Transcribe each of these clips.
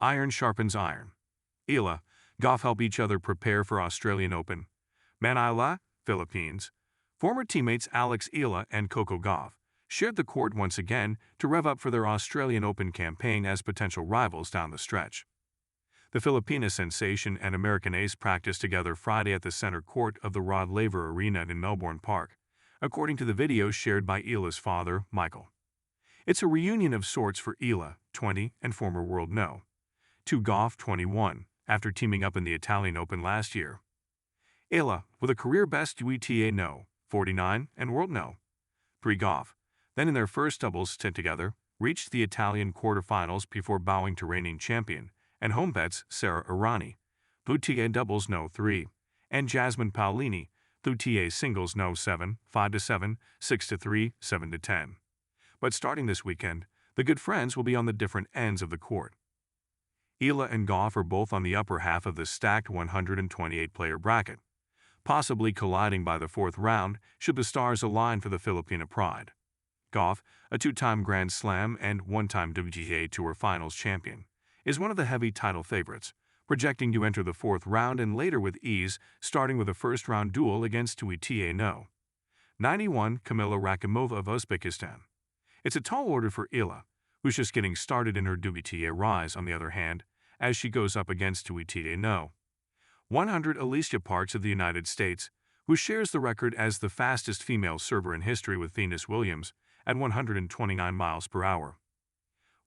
Iron sharpens iron. Eala, Gauff help each other prepare for Australian Open. MANILA, Philippines. Former teammates Alex Eala and Coco Gauff shared the court once again to rev up for their Australian Open campaign as potential rivals down the stretch. The Filipina sensation and American ace practiced together Friday at the center court of the Rod Laver Arena in Melbourne Park, according to the video shared by Eala's father, Michael. It's a reunion of sorts for Eala, 20, and former World No. 2 Gauff, 21, after teaming up in the Italian Open last year. Eala, with a career-best WTA No. 49, and World No. 3 Gauff, then in their first doubles stint together, reached the Italian quarterfinals before bowing to reigning champion and home bets Sara Errani, WTA doubles No. 3, and Jasmine Paolini, WTA singles No. 7, 5-7, 6-3, 7-10. But starting this weekend, the good friends will be on the different ends of the court. Eala and Gauff are both on the upper half of the stacked 128-player bracket, possibly colliding by the fourth round should the stars align for the Filipina pride. Gauff, a two-time Grand Slam and one-time WTA Tour Finals champion, is one of the heavy title favorites, projecting to enter the fourth round and later with ease, starting with a first-round duel against WTA No. 91 Kamila Rakimova of Uzbekistan. It's a tall order for Eala, who's just getting started in her WTA rise, on the other hand, as she goes up against WTA No. 100 Alicia Parks of the United States, who shares the record as the fastest female server in history with Venus Williams at 129 miles per hour.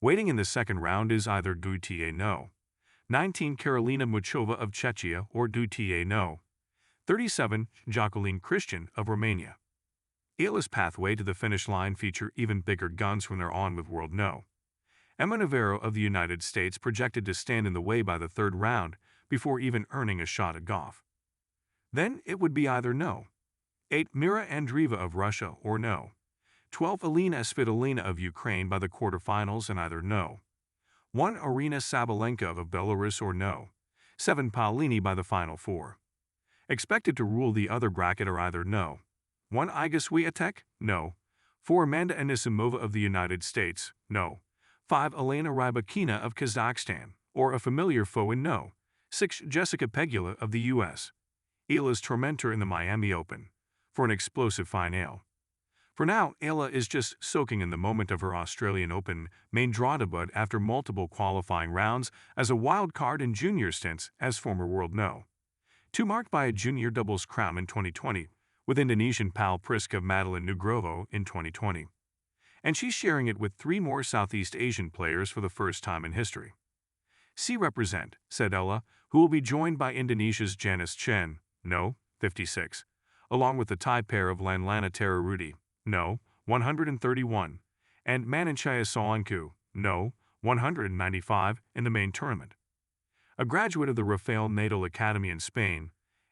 Waiting in the second round is either WTA No. 19 Karolina Muchova of Czechia or WTA No. 37 Jacqueline Christian of Romania. Eala's pathway to the finish line feature even bigger guns when they're on with World No. Emma Navarro of the United States projected to stand in the way by the third round before even earning a shot at Gauff. Then it would be either No. 8 Mira Andreeva of Russia or No. 12 Elena Svitolina of Ukraine by the quarterfinals and either No. 1 Arina Sabalenka of Belarus or No. 7 Paolini by the final four. Expected to rule the other bracket are either No. 1 Iga Swiatek, No. 4 Amanda Anisimova of the United States, No. 5 Elena Rybakina of Kazakhstan, or a familiar foe in No. 6 Jessica Pegula of the U.S. Eala's tormentor in the Miami Open, for an explosive finale. For now, Eala is just soaking in the moment of her Australian Open main draw debut after multiple qualifying rounds as a wild card in junior stints as former World No. 2 marked by a junior doubles crown in 2020, with Indonesian pal Priska Madeline Nugroho in 2020. And she's sharing it with 3 more Southeast Asian players for the first time in history. "See represent," said Eala, who will be joined by Indonesia's Janice Chen, No. 56, along with the Thai pair of Lanlana Terarudi, No. 131, and Maninchaya Solanku, No. 195, in the main tournament. A graduate of the Rafael Nadal Academy in Spain,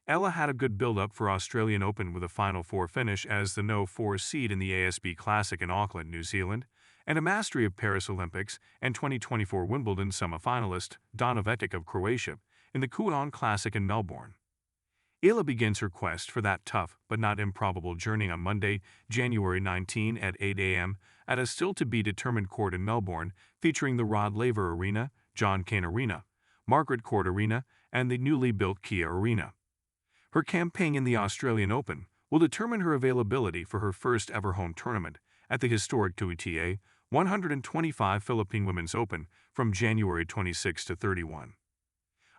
Eala had a good build-up for Australian Open with a Final Four finish as the No. 4 seed in the ASB Classic in Auckland, New Zealand, and a mastery of Paris Olympics and 2024 Wimbledon semi-finalist Donna Vetic of Croatia in the Kuon Classic in Melbourne. Eala begins her quest for that tough but not improbable journey on Monday, January 19 at 8 a.m. at a still-to-be-determined court in Melbourne featuring the Rod Laver Arena, John Cain Arena, Margaret Court Arena, and the newly built Kia Arena. Her campaign in the Australian Open will determine her availability for her first-ever home tournament at the historic WTA 125 Philippine Women's Open from January 26 to 31.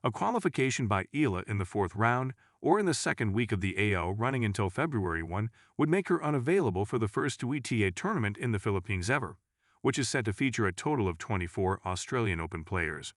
A qualification by Eala in the fourth round or in the second week of the AO running until February 1 would make her unavailable for the first WTA tournament in the Philippines ever, which is set to feature a total of 24 Australian Open players.